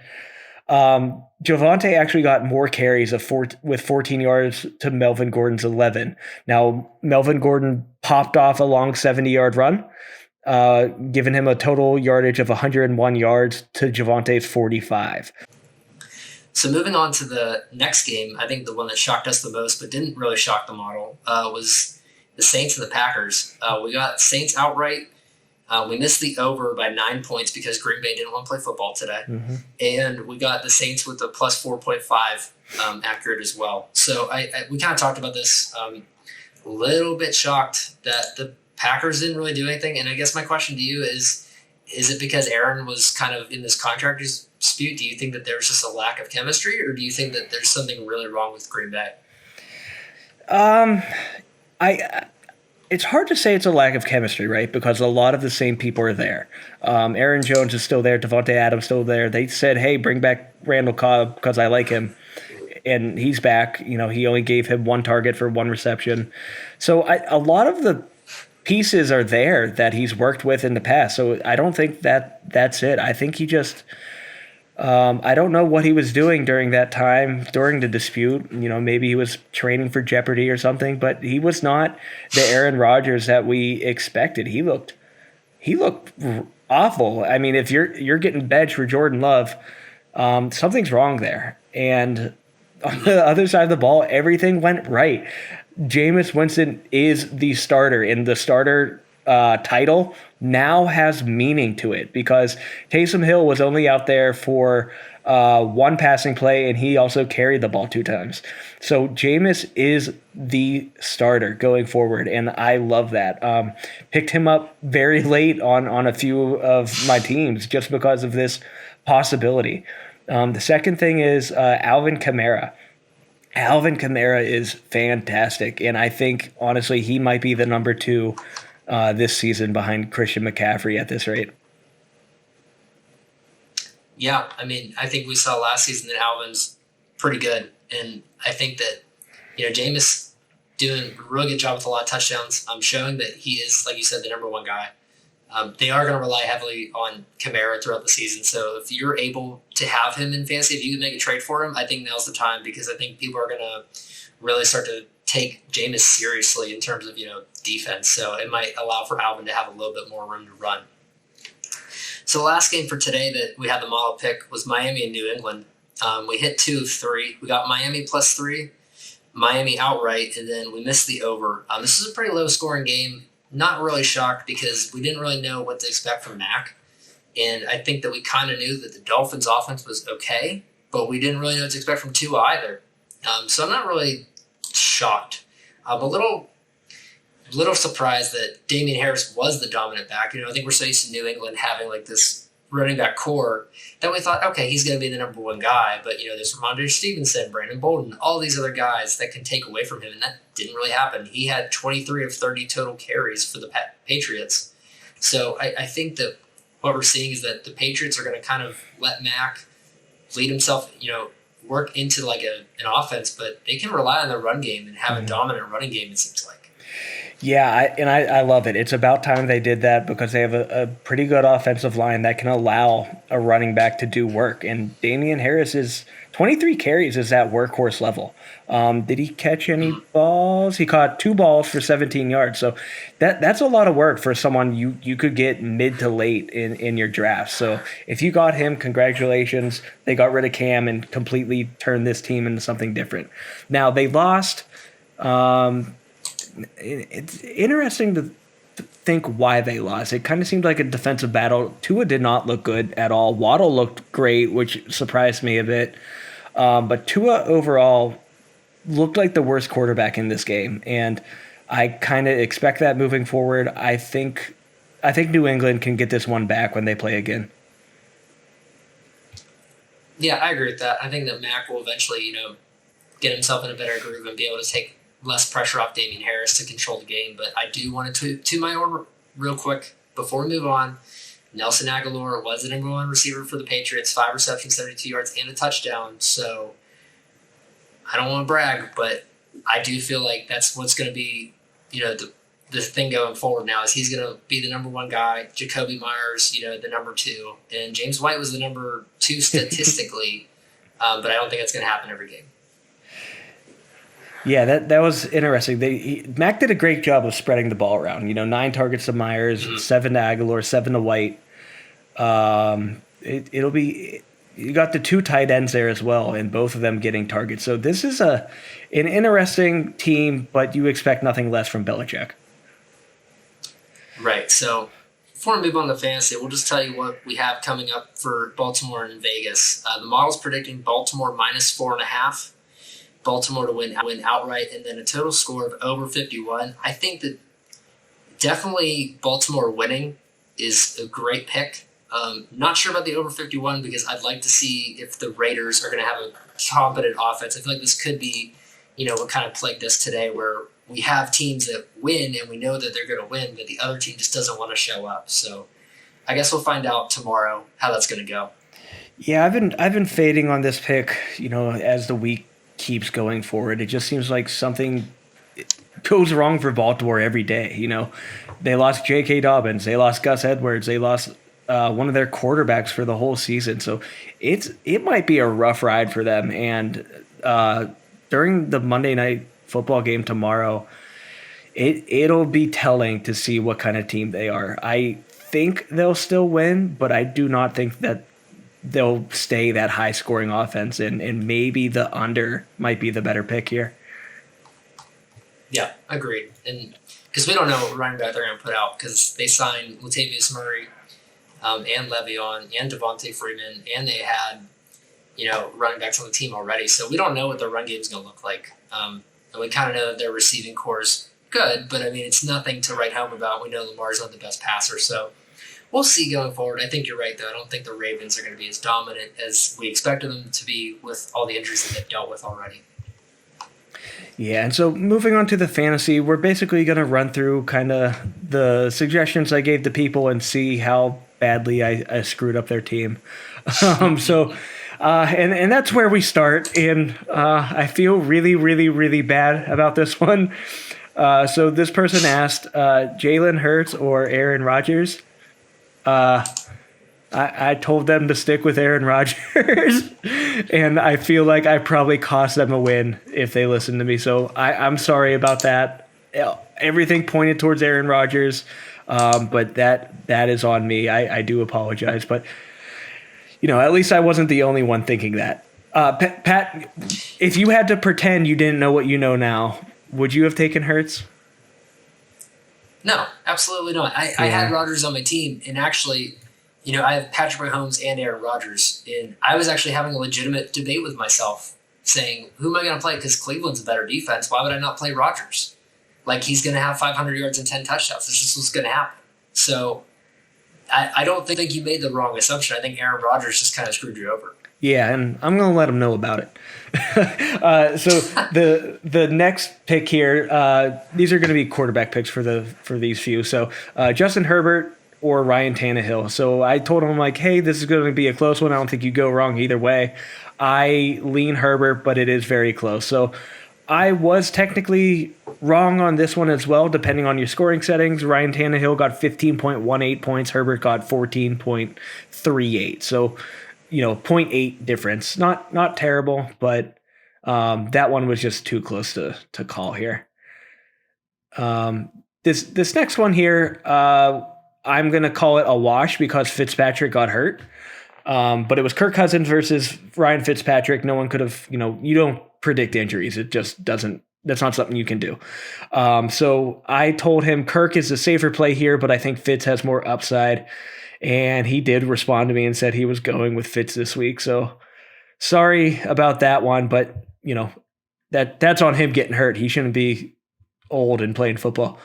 Javonte actually got more carries with 14 yards to Melvin Gordon's 11. Now, Melvin Gordon popped off a long 70-yard run. giving him a total yardage of 101 yards to Javonte's 45. So moving on to the next game, I think the one that shocked us the most, but didn't really shock the model, was the Saints and the Packers. We got Saints outright. We missed the over by 9 points because Green Bay didn't want to play football today. Mm-hmm. And we got the Saints with the plus 4.5 accurate as well. So we kind of talked about this. A little bit shocked that the Packers didn't really do anything. And I guess my question to you is it because Aaron was kind of in this contract dispute? Do you think that there's just a lack of chemistry, or do you think that there's something really wrong with Green Bay? It's hard to say it's a lack of chemistry, right? Because a lot of the same people are there. Aaron Jones is still there. Devontae Adams still there. They said, hey, bring back Randall Cobb because I like him. And he's back. You know, he only gave him one target for one reception. So a lot of the pieces are there that he's worked with in the past. So I don't think that's it. I think he just I don't know what he was doing during that time, during the dispute. You know, maybe he was training for Jeopardy or something, but he was not the Aaron Rodgers that we expected. He looked awful. I mean, if you're getting benched for Jordan Love, something's wrong there. And on the other side of the ball, everything went right. Jameis Winston is the starter, and the starter title now has meaning to it because Taysom Hill was only out there for one passing play, and he also carried the ball 2 times. So Jameis is the starter going forward, and I love that. Picked him up very late on a few of my teams just because of this possibility. The second thing is Alvin Kamara. Alvin Kamara is fantastic, and I think, honestly, he might be the number 2 this season behind Christian McCaffrey at this rate. Yeah, I mean, I think we saw last season that Alvin's pretty good, and I think that, you know, Jameis doing a really good job with a lot of touchdowns, showing that he is, like you said, the number 1 guy. They are going to rely heavily on Kamara throughout the season, so if you're able to have him in fantasy, if you can make a trade for him, I think now's the time because I think people are going to really start to take Jameis seriously in terms of, you know, defense. So it might allow for Alvin to have a little bit more room to run. So the last game for today that we had the model pick was Miami and New England. We hit 2 of 3. We got Miami plus 3, Miami outright, and then we missed the over. This is a pretty low scoring game. Not really shocked because we didn't really know what to expect from Mac. And I think that we kind of knew that the Dolphins offense was okay, but we didn't really know what to expect from Tua either. So I'm not really shocked. I'm a little surprised that Damian Harris was the dominant back. You know, I think we're so used to New England having like this running back core that we thought, okay, he's going to be the number 1 guy. But, you know, there's Ramondre Stevenson, Brandon Bolden, all these other guys that can take away from him. And that didn't really happen. He had 23 of 30 total carries for the Patriots. So I think that what we're seeing is that the Patriots are going to kind of let Mac lead himself, you know, work into like an offense, but they can rely on their run game and have a dominant running game, it seems like. Yeah, I love it. It's about time they did that because they have a pretty good offensive line that can allow a running back to do work. And Damian Harris is 23 carries is at workhorse level. Did he catch any balls? He caught 2 balls for 17 yards. So that's a lot of work for someone you could get mid to late in your draft. So if you got him, congratulations. They got rid of Cam and completely turned this team into something different. Now, they lost. It's interesting to think why they lost. It kind of seemed like a defensive battle. Tua did not look good at all. Waddle looked great, which surprised me a bit. But Tua overall looked like the worst quarterback in this game, and I kind of expect that moving forward. I think New England can get this one back when they play again. Yeah, I agree with that. I think that Mac will eventually, you know, get himself in a better groove and be able to take less pressure off Damian Harris to control the game. But I do want to my own real quick before we move on. Nelson Aguilar was the number 1 receiver for the Patriots, 5 receptions, 72 yards, and a touchdown. So I don't want to brag, but I do feel like that's what's going to be, you know, the thing going forward now is he's going to be the number 1 guy. Jacoby Myers, you know, the number 2. And James White was the number 2 statistically, but I don't think it's going to happen every game. Yeah, that was interesting. Mac did a great job of spreading the ball around. 9 targets to Myers, 7 to Aguilar, 7 to White. It'll be you got the 2 tight ends there as well, and both of them getting targets. So this is an interesting team, but you expect nothing less from Belichick. Right. So before we move on to fantasy, we'll just tell you what we have coming up for Baltimore and Vegas. The model's predicting Baltimore -4.5, Baltimore to win outright, and then a total score of over 51. I think that definitely Baltimore winning is a great pick. Not sure about the over 51 because I'd like to see if the Raiders are going to have a competent offense. I feel like this could be, what kind of plagued us today, where we have teams that win and we know that they're going to win, but the other team just doesn't want to show up. So I guess we'll find out tomorrow how that's going to go. Yeah, I've been fading on this pick, as the week keeps going forward. It just seems like something goes wrong for Baltimore every day. They lost J.K. Dobbins, they lost Gus Edwards, they lost one of their quarterbacks for the whole season. So it might be a rough ride for them. And during the Monday Night Football game tomorrow, it'll be telling to see what kind of team they are. I think they'll still win, but I do not think that they'll stay that high scoring offense, and maybe the under might be the better pick here. Yeah, agreed. And because we don't know what running back they're going to put out, because they signed Latavius Murray and Le'Veon and Devontae Freeman, and they had running backs on the team already. So we don't know what their run game is going to look like. And we kind of know that their receiving core is good, but it's nothing to write home about. We know Lamar's not the best passer, so we'll see going forward. I think you're right, though. I don't think the Ravens are going to be as dominant as we expected them to be with all the injuries that they've dealt with already. Yeah, and so moving on to the fantasy, we're basically going to run through kind of the suggestions I gave the people and see how badly I screwed up their team. And that's where we start, and I feel really, really, really bad about this one. So this person asked Jalen Hurts or Aaron Rodgers. I told them to stick with Aaron Rodgers, and I feel like I probably cost them a win if they listened to me. So I'm sorry about that. Everything pointed towards Aaron Rodgers, but that is on me. I do apologize, but at least I wasn't the only one thinking that. Pat, if you had to pretend you didn't know what you know now, would you have taken Hurts? No, absolutely not. I had Rodgers on my team, and actually, I have Patrick Mahomes and Aaron Rodgers, and I was actually having a legitimate debate with myself, saying, who am I going to play? Because Cleveland's a better defense. Why would I not play Rodgers? Like, he's going to have 500 yards and 10 touchdowns. That's just what's going to happen. So I don't think you made the wrong assumption. I think Aaron Rodgers just kind of screwed you over. Yeah, and I'm going to let him know about it. So the next pick here, these are going to be quarterback picks for these few. So Justin Herbert or Ryan Tannehill. So I told him, hey, this is going to be a close one. I don't think you go wrong either way. I lean Herbert, but it is very close. So I was technically wrong on this one as well, depending on your scoring settings. Ryan Tannehill got 15.18 points. Herbert got 14.38. So 0.8 difference. Not terrible, but that one was just too close to call here. This next one here, I'm going to call it a wash because Fitzpatrick got hurt. But it was Kirk Cousins versus Ryan Fitzpatrick. No one could have, you don't predict injuries. It just doesn't. That's not something you can do. So I told him Kirk is a safer play here, but I think Fitz has more upside. And he did respond to me and said he was going with Fitz this week. So sorry about that one, but that's on him getting hurt. He shouldn't be old and playing football.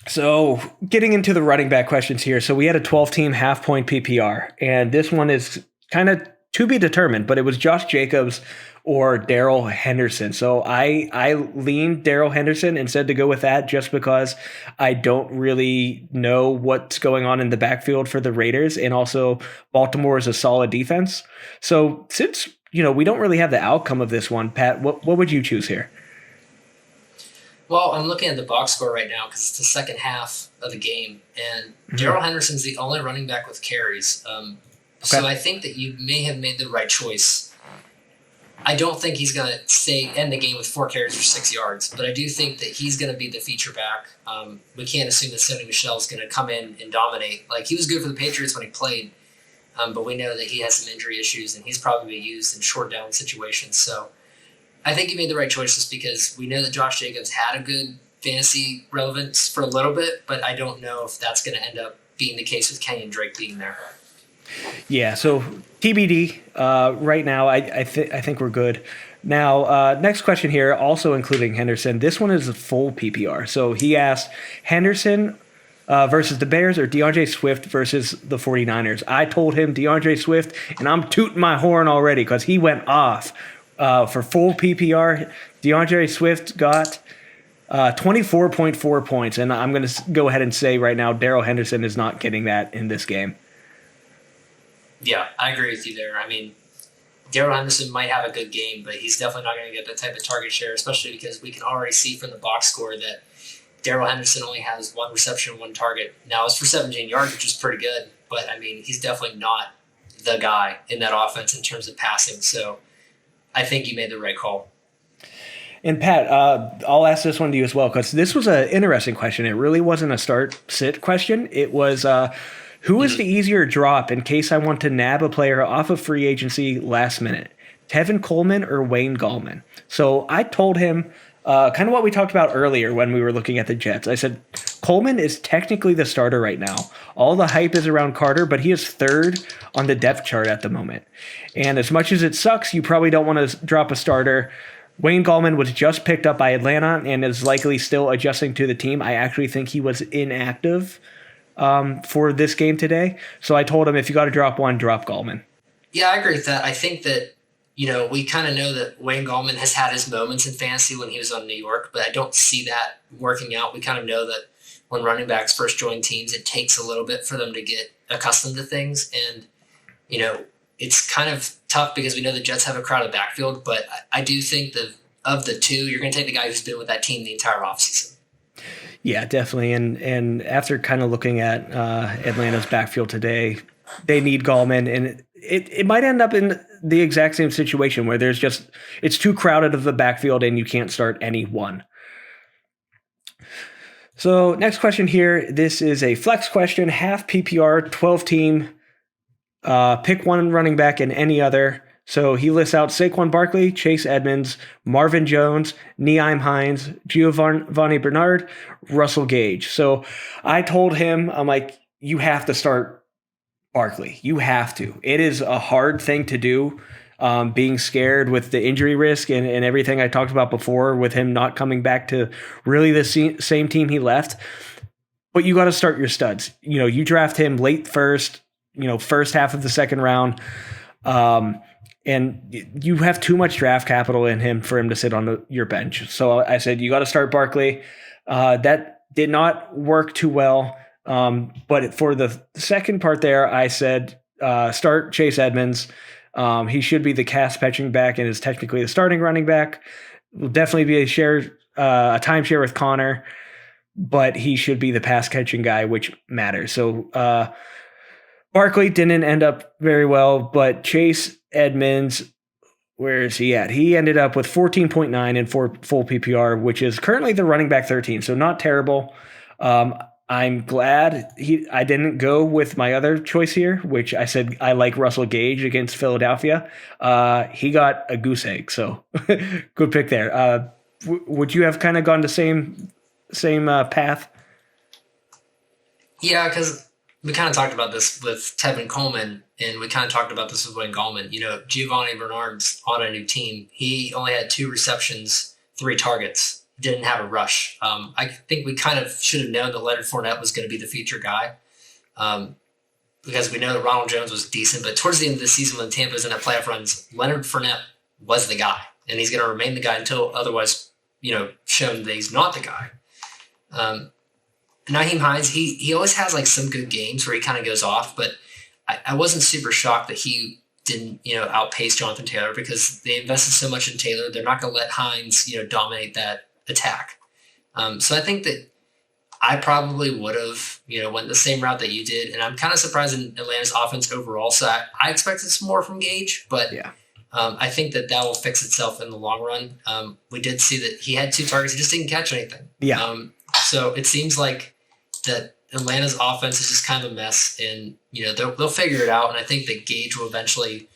So getting into the running back questions here. So we had a 12-team half-point PPR, and this one is kind of to be determined, but it was Josh Jacobs or Darrell Henderson. So I leaned Darrell Henderson and said to go with that just because I don't really know what's going on in the backfield for the Raiders, and also Baltimore is a solid defense. So since, we don't really have the outcome of this one, Pat, what would you choose here? Well, I'm looking at the box score right now because it's the second half of the game, and Darrell Henderson's the only running back with carries. So I think that you may have made the right choice. I don't think he's going to end the game with 4 carries for 6 yards, but I do think that he's going to be the feature back. We can't assume that Sony Michel is going to come in and dominate. Like, he was good for the Patriots when he played, but we know that he has some injury issues, and he's probably used in short down situations. So I think he made the right choice just because we know that Josh Jacobs had a good fantasy relevance for a little bit, but I don't know if that's going to end up being the case with Kenyon Drake being there. Yeah, so TBD. Right now, I think we're good. Now, next question here, also including Henderson. This one is a full PPR. So he asked Henderson versus the Bears or DeAndre Swift versus the 49ers. I told him DeAndre Swift, and I'm tooting my horn already because he went off for full PPR. DeAndre Swift got 24.4 points, and I'm going to go ahead and say right now Darrell Henderson is not getting that in this game. Yeah, I agree with you there. I mean, Darrell Henderson might have a good game, but he's definitely not going to get that type of target share, especially because we can already see from the box score that Darrell Henderson only has 1 reception, 1 target. Now, it's for 17 yards, which is pretty good, but, I mean, he's definitely not the guy in that offense in terms of passing. So I think you made the right call. And Pat, I'll ask this one to you as well, because this was an interesting question. It really wasn't a start-sit question. It was who is the easier drop in case I want to nab a player off of free agency last minute? Tevin Coleman or Wayne Gallman? So I told him kind of what we talked about earlier when we were looking at the Jets. I said Coleman is technically the starter right now. All the hype is around Carter, but he is 3rd on the depth chart at the moment. And as much as it sucks, you probably don't want to drop a starter. Wayne Gallman was just picked up by Atlanta and is likely still adjusting to the team. I actually think he was inactive for this game today. So I told him, if you got to drop one, drop Gallman. Yeah, I agree with that. I think that, we kind of know that Wayne Gallman has had his moments in fantasy when he was on New York, but I don't see that working out. We kind of know that when running backs first join teams, it takes a little bit for them to get accustomed to things. And, it's kind of tough because we know the Jets have a crowded backfield, but I do think that of the two, you're going to take the guy who's been with that team the entire offseason. Yeah, definitely. And after kind of looking at Atlanta's backfield today, they need Gallman, and it might end up in the exact same situation where it's too crowded of the backfield and you can't start any one. So next question here. This is a flex question, half PPR, 12 team, pick one running back and any other. So he lists out Saquon Barkley, Chase Edmonds, Marvin Jones, Nyheim Hines, Giovanni Bernard, Russell Gage. So I told him, I'm like, you have to start Barkley. You have to. It is a hard thing to do, being scared with the injury risk and everything I talked about before with him not coming back to really the same team he left. But you got to start your studs. You draft him late first, first half of the second round. And you have too much draft capital in him for him to sit on your bench. So I said, you got to start Barkley. That did not work too well. But for the second part there, I said, start Chase Edmonds. He should be the cast catching back and is technically the starting running back. Will definitely be a timeshare with Connor, but he should be the pass catching guy, which matters. So, Barkley didn't end up very well, but Chase Edmonds, where is he at? He ended up with 14.9 in full PPR, which is currently the running back 13, so not terrible. I'm glad I didn't go with my other choice here, which I said I like Russell Gage against Philadelphia. He got a goose egg, so good pick there. Would you have kind of gone the same path? Yeah, because we kind of talked about this with Tevin Coleman, and we kind of talked about this with Wayne Gallman. Giovanni Bernard's on a new team. He only had 2 receptions, 3 targets, didn't have a rush. I think we kind of should have known that Leonard Fournette was going to be the feature guy, because we know that Ronald Jones was decent. But towards the end of the season, when Tampa was in that playoff runs, Leonard Fournette was the guy, and he's going to remain the guy until otherwise, shown that he's not the guy. Nyheim Hines, he always has like some good games where he kind of goes off, but I wasn't super shocked that he didn't, outpace Jonathan Taylor because they invested so much in Taylor. They're not going to let Hines, dominate that attack. So I think that I probably would have, went the same route that you did. And I'm kind of surprised in Atlanta's offense overall. So I expected some more from Gage, but yeah. I think that will fix itself in the long run. We did see that he had 2 targets. He just didn't catch anything. Yeah. So it seems like that Atlanta's offense is just kind of a mess, and they'll figure it out. And I think that Gage will eventually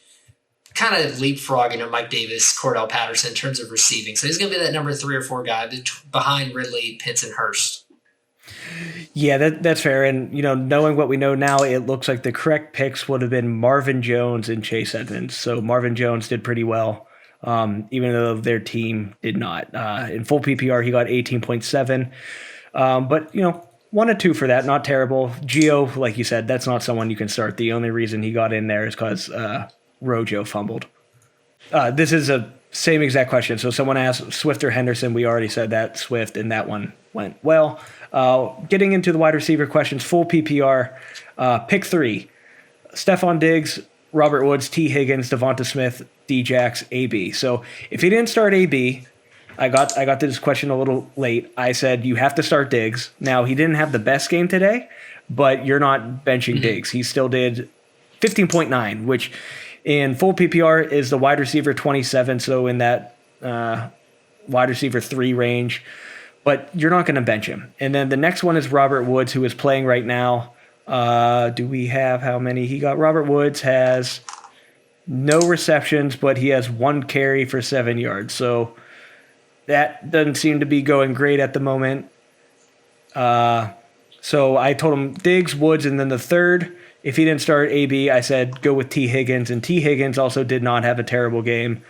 kind of leapfrog Mike Davis, Cordell Patterson in terms of receiving. So he's going to be that number 3 or 4 guy behind Ridley, Pitts, and Hurst. Yeah, that's fair. And, knowing what we know now, it looks like the correct picks would have been Marvin Jones and Chase Edmonds. So Marvin Jones did pretty well, even though their team did not. In full PPR, he got 18.7. But, 1 and 2 for that, not terrible. Gio, like you said, that's not someone you can start. The only reason he got in there is because Rojo fumbled. This is a same exact question. So someone asked Swift or Henderson. We already said that, Swift, and that one went well. Getting into the wide receiver questions, full PPR, pick 3. Stephon Diggs, Robert Woods, T. Higgins, Devonta Smith, D-Jax, AB. So if he didn't start AB, I got this question a little late. I said you have to start Diggs. Now, he didn't have the best game today, but you're not benching Diggs. He still did 15.9, which in full PPR is the wide receiver 27, so in that wide receiver 3 range. But you're not going to bench him. And then the next one is Robert Woods, who is playing right now. Do we have how many he got? Robert Woods has no receptions, but he has 1 carry for 7 yards. So that doesn't seem to be going great at the moment. So I told him Diggs, Woods, and then the third, if he didn't start AB, I said go with T. Higgins. And T. Higgins also did not have a terrible game.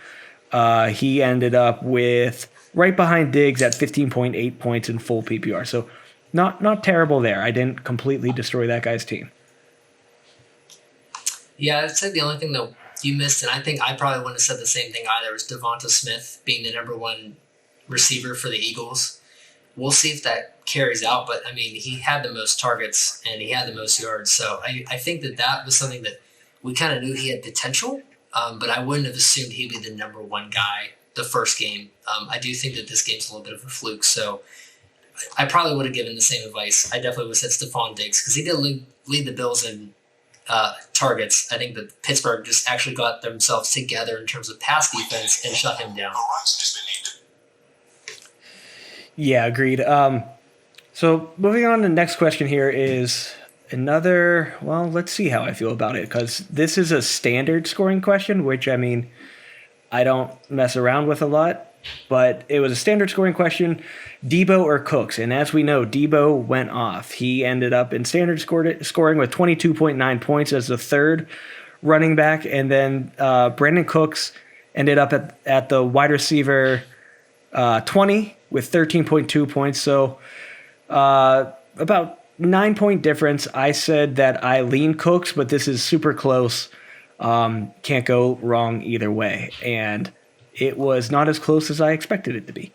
He ended up with right behind Diggs at 15.8 points in full PPR. So not terrible there. I didn't completely destroy that guy's team. Yeah, I'd say the only thing that you missed, and I think I probably wouldn't have said the same thing either, was Devonta Smith being the number 1 receiver for the Eagles. We'll see if that carries out, but I mean, he had the most targets and he had the most yards. So I think that was something that we kind of knew he had potential, but I wouldn't have assumed he'd be the number 1 guy the first game. I do think that this game's a little bit of a fluke, so I probably would have given the same advice. I definitely would have said Stephon Diggs because he did lead the Bills in targets. I think that Pittsburgh just actually got themselves together in terms of pass defense and shut him down. Yeah, agreed. So moving on, the next question here is another, well, let's see how I feel about it, because this is a standard scoring question, which, I mean, I don't mess around with a lot, but it was a standard scoring question, Debo or Cooks. And as we know, Debo went off. He ended up in standard scoring with 22.9 points as the 3rd running back. And then Brandon Cooks ended up at the wide receiver 20 with 13.2 points. So about 9-point difference. I said that I lean Cooks, but this is super close. Can't go wrong either way. And it was not as close as I expected it to be.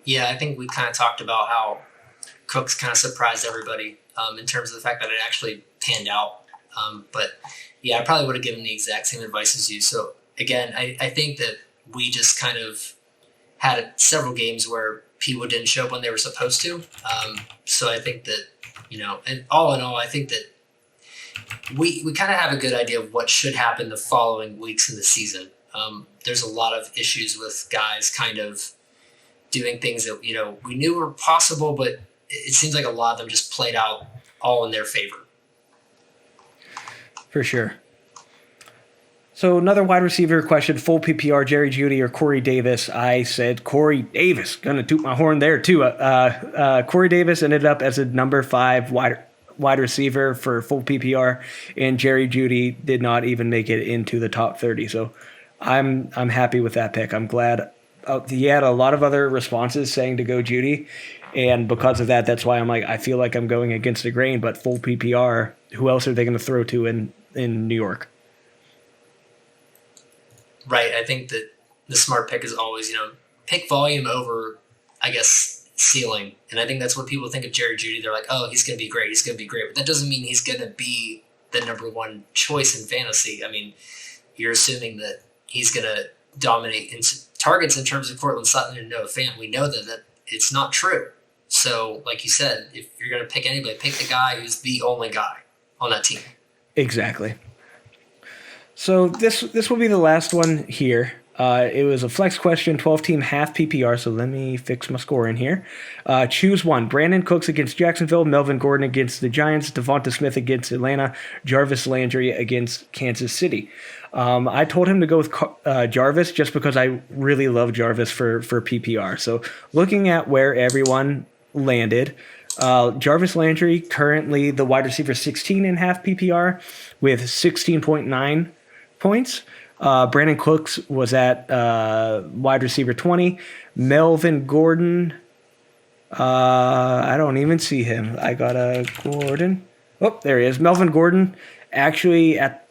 Yeah, I think we kind of talked about how Cooks kind of surprised everybody in terms of the fact that it actually panned out. But yeah, I probably would have given the exact same advice as you. So again, I think that we just kind of had several games where people didn't show up when they were supposed to. So I think that, and all in all, I think that we kind of have a good idea of what should happen the following weeks in the season. There's a lot of issues with guys kind of doing things that, we knew were possible, but it seems like a lot of them just played out all in their favor. For sure. So another wide receiver question, full PPR, Jerry Jeudy or Corey Davis. I said Corey Davis. Gonna toot my horn there too. Corey Davis ended up as a number 5 wide receiver for full PPR, and Jerry Jeudy did not even make it into the top 30. So I'm happy with that pick. I'm glad. He had a lot of other responses saying to go Jeudy, and because of that, that's why I'm like, I feel like I'm going against the grain. But full PPR, who else are they going to throw to in New York? Right. I think that the smart pick is always, pick volume over, I guess, ceiling. And I think that's what people think of Jerry Jeudy. They're like, oh, he's going to be great. He's going to be great. But that doesn't mean he's going to be the number 1 choice in fantasy. I mean, you're assuming that he's going to dominate in targets in terms of Cortland Sutton and Noah Fant. We know that it's not true. So, like you said, if you're going to pick anybody, pick the guy who's the only guy on that team. Exactly. So this will be the last one here. It was a flex question, 12-team half PPR. So let me fix my score in here. Choose one. Brandon Cooks against Jacksonville, Melvin Gordon against the Giants, Devonta Smith against Atlanta, Jarvis Landry against Kansas City. I told him to go with Jarvis just because I really love Jarvis for PPR. So looking at where everyone landed, Jarvis Landry currently the wide receiver 16 in half PPR with 16.9 points. Brandon Cooks was at wide receiver 20. Melvin Gordon, I don't even see him. I got a Gordon. Oh, there he is. Melvin Gordon actually at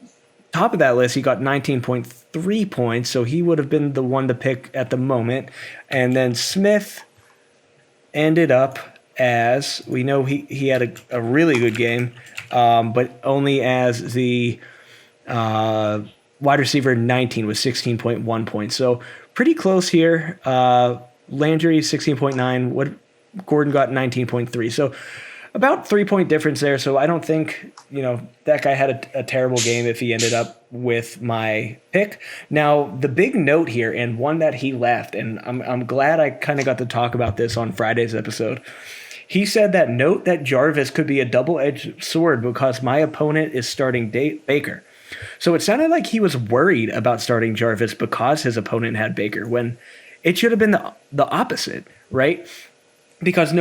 top of that list, he got 19.3 points, so he would have been the one to pick at the moment. And then Smith ended up as, we know he had a really good game, but only as the wide receiver 19 with 16.1 points. So pretty close here. Landry 16.9. What Gordon got 19.3. So about 3-point difference there. So I don't think, that guy had a terrible game if he ended up with my pick. Now, the big note here, and one that he left, and I'm glad I kind of got to talk about this on Friday's episode. He said that Jarvis could be a double-edged sword because my opponent is starting Baker. So it sounded like he was worried about starting Jarvis because his opponent had Baker, when it should have been the opposite, right? Because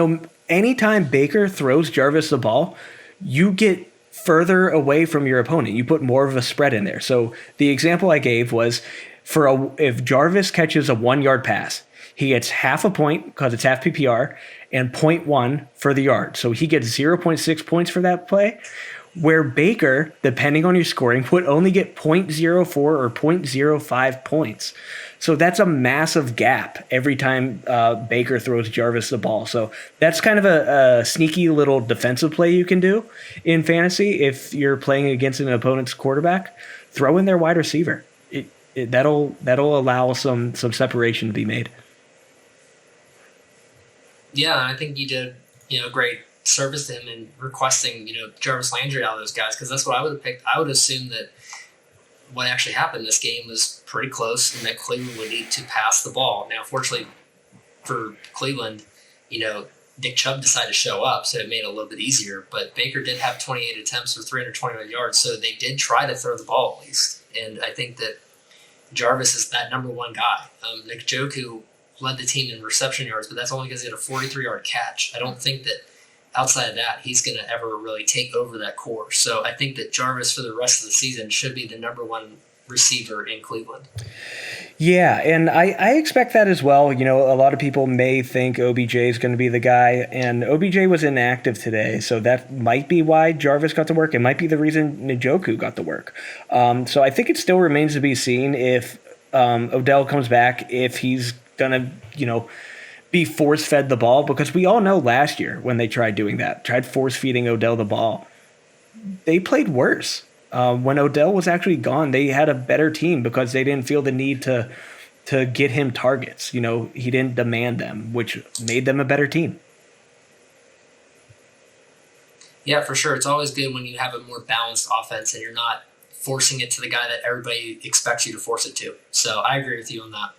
anytime Baker throws Jarvis the ball, you get further away from your opponent. You put more of a spread in there. So the example I gave was if Jarvis catches a 1-yard pass, he gets half a point because it's half PPR and 0.1 for the yard. So he gets 0.6 points for that play, where Baker, depending on your scoring, would only get 0.04 or 0.05 points. So that's a massive gap every time Baker throws Jarvis the ball. So that's kind of a sneaky little defensive play you can do in fantasy if you're playing against an opponent's quarterback. Throw in their wide receiver. That'll allow some separation to be made. Yeah, I think you did great service to him in requesting Jarvis Landry out of those guys, because that's what I would have picked. I would assume that what actually happened this game was pretty close and that Cleveland would need to pass the ball. Now, fortunately for Cleveland, Nick Chubb decided to show up, so it made it a little bit easier. But Baker did have 28 attempts for 321 yards, so they did try to throw the ball at least. And I think that Jarvis is that number one guy. Nick Njoku led the team in reception yards, but that's only because he had a 43-yard catch. I don't think that outside of that, he's going to ever really take over that core. So I think that Jarvis for the rest of the season should be the number one receiver in Cleveland. Yeah, and I expect that as well. A lot of people may think OBJ is going to be the guy, and OBJ was inactive today, so that might be why Jarvis got to work. It might be the reason Njoku got to work. So I think it still remains to be seen if Odell comes back, if he's going to, be force-fed the ball, because we all know last year when they tried force-feeding Odell the ball, they played worse. When Odell was actually gone, they had a better team because they didn't feel the need to get him targets. He didn't demand them, which made them a better team. Yeah, for sure. It's always good when you have a more balanced offense and you're not forcing it to the guy that everybody expects you to force it to. So I agree with you on that.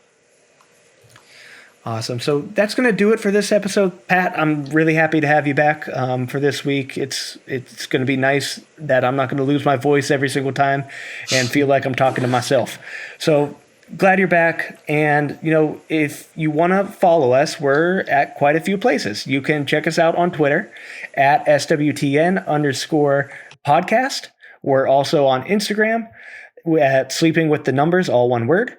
Awesome. So that's going to do it for this episode. Pat, I'm really happy to have you back for this week. It's going to be nice that I'm not going to lose my voice every single time and feel like I'm talking to myself. So glad you're back. And, if you want to follow us, we're at quite a few places. You can check us out on Twitter at SWTN_podcast. We're also on Instagram at Sleeping with the Numbers, all one word.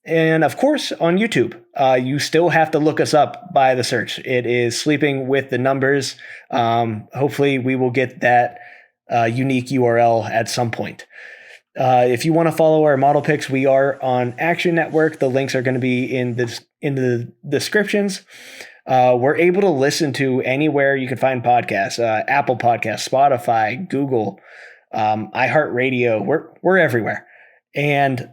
And of course, on YouTube, you still have to look us up by the search. It is Sleeping with the Numbers. Hopefully, we will get that unique URL at some point. If you want to follow our model picks, we are on Action Network. The links are going to be in the descriptions. We're able to listen to anywhere you can find podcasts: Apple Podcasts, Spotify, Google, iHeartRadio. We're everywhere. And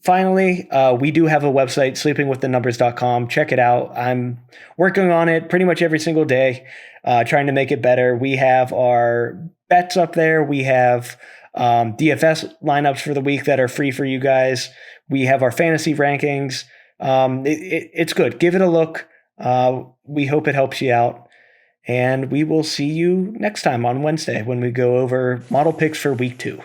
finally, we do have a website, sleepingwiththenumbers.com. Check it out. I'm working on it pretty much every single day, trying to make it better. We have our bets up there. We have DFS lineups for the week that are free for you guys. We have our fantasy rankings. It's good. Give it a look. We hope it helps you out. And we will see you next time on Wednesday when we go over model picks for week 2.